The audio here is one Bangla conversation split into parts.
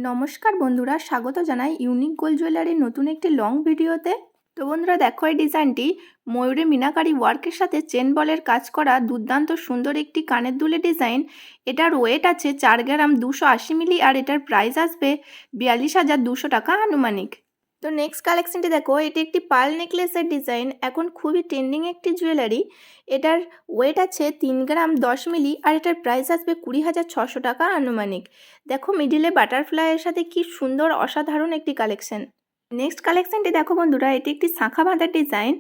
নমস্কার বন্ধুরা, স্বাগত জানাই ইউনিক গোল্ড জুয়েলারির নতুন একটি লং ভিডিওতে। তো বন্ধুরা দেখো, এই ডিজাইনটি ময়ূরে মিনাকারি ওয়ার্কের সাথে চেন বলের কাজ করা দুর্দান্ত সুন্দর একটি কানের দুলের ডিজাইন। এটার ওয়েট আছে 4 গ্রাম 280 মিলি আর এটার প্রাইস আসবে 42,200 টাকা আনুমানিক। তো নেক্সট কালেকশনটি দেখো, এটি একটি পার্ল নেকলেসের ডিজাইন, এখন খুবই ট্রেন্ডিং একটি জুয়েলারি। এটার ওয়েট আছে 3 গ্রাম 10 মিলি আর এটার প্রাইস আসবে 20,600 টাকা আনুমানিক। দেখো মিডিলে বাটারফ্লাইয়ের সাথে কি সুন্দর অসাধারণ একটি কালেকশন। নেক্সট কালেকশনটি দেখো বন্ধুরা, এটি একটি শাঁখা বাঁধার ডিজাইন।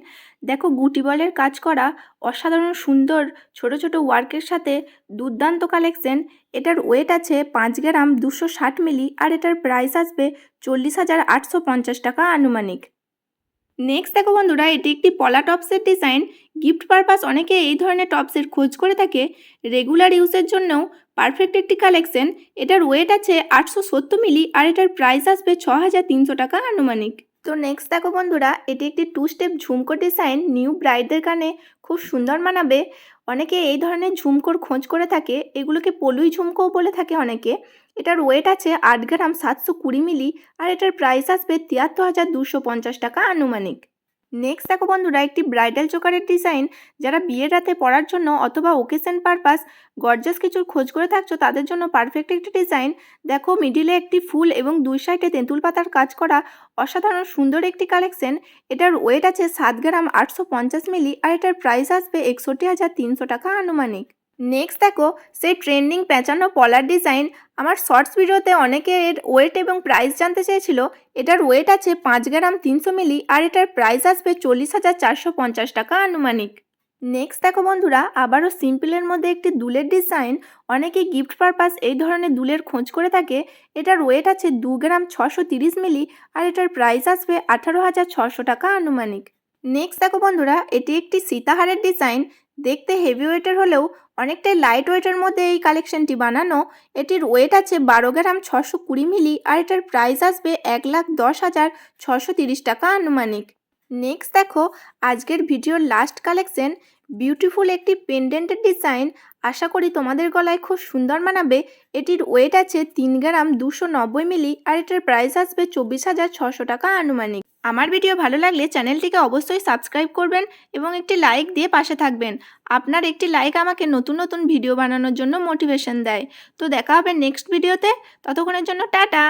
দেখো গুটি বলের কাজ করা অসাধারণ সুন্দর ছোট ছোট ওয়ার্কের সাথে দুর্দান্ত কালেকশন। এটার ওয়েট আছে 5 গ্রাম 260 মিলি আর এটার প্রাইস আসবে 40,850 টাকা আনুমানিক। নেক্সট দেখো বন্ধুরা, এটি একটি পলা টপসের ডিজাইন। গিফট পারপাস অনেকে এই ধরনের টপসের খোঁজ করে থাকে, রেগুলার ইউজের জন্যও পারফেক্ট একটি কালেকশন। এটার ওয়েট আছে 870 মিলি আর এটার প্রাইস আসবে 6,300 টাকা আনুমানিক। তো নেক্সট দেখো বন্ধুরা, এটি একটি 2 স্টেপ ঝুমকো ডিজাইন, নিউ ব্রাইডদের কানে খুব সুন্দর মানাবে। অনেকে এই ধরনের ঝুমকোর খোঁজ করে থাকে, এগুলোকে পলুই ঝুমকোও বলে থাকে অনেকে। এটার ওয়েট আছে 8 গ্রাম 720 মিলি আর এটার প্রাইস আসবে 73,250 টাকা আনুমানিক। নেক্সট দেখো বন্ধুরা, একটি ব্রাইডাল চোকারের ডিজাইন। যারা বিয়ের রাতে পরার জন্য অথবা ওকেশন পারপাস গর্জাস কিছুর খোঁজ করে থাকছো, তাদের জন্য পারফেক্ট একটি ডিজাইন। দেখো মিডিলে একটি ফুল এবং দুই সাইডে তেঁতুল পাতার কাজ করা অসাধারণ সুন্দর একটি কালেকশন। এটার ওয়েট আছে 7 গ্রাম 850 মিলি আর এটার প্রাইস আসবে 61,300 টাকা আনুমানিক। নেক্সট দেখো, সেই ট্রেন্ডিং পেঁচানো পলার ডিজাইন। আমার শর্টস ভিডিওতে অনেকে এর ওয়েট এবং প্রাইস জানতে চেয়েছিল। এটার ওয়েট আছে 5 গ্রাম 300 মিলি আর এটার প্রাইস আসবে 40,450 টাকা আনুমানিক। নেক্সট দেখো বন্ধুরা, আবারও সিম্পলের মধ্যে একটি দুলের ডিজাইন। অনেকে গিফট পারপাস এই ধরনের দুলের খোঁজ করে থাকে। এটার ওয়েট আছে 2 গ্রাম 630 মিলি আর এটার প্রাইস আসবে 18,600 টাকা আনুমানিক। নেক্সট দেখো বন্ধুরা, এটি একটি সীতাহারের ডিজাইন। দেখতে হেভি ওয়েটের হলেও অনেকটাই লাইট ওয়েটের মধ্যে এই কালেকশনটি বানানো। এটির ওয়েট আছে 12 গ্রাম 620 মিলি আর এটার প্রাইস আসবে 1,10,630 টাকা আনুমানিক। নেক্সট দেখো, আজকের ভিডিওর লাস্ট কালেকশন, বিউটিফুল একটি পেন্ডেন্টের ডিজাইন। আশা করি তোমাদের গলায় খুব সুন্দর মানাবে। এটির ওয়েট আছে 3 গ্রাম 290 মিলি আর এটার প্রাইস আসবে 24,600 টাকা আনুমানিক। আমার ভিডিও ভালো লাগলে চ্যানেলটিকে অবশ্যই সাবস্ক্রাইব করবেন এবং একটি লাইক দিয়ে পাশে থাকবেন। আপনার একটি লাইক আমাকে নতুন নতুন ভিডিও বানানোর জন্য মোটিভেশন দেয়। তো দেখা হবে নেক্সট ভিডিওতে, ততক্ষণের জন্য টাটা।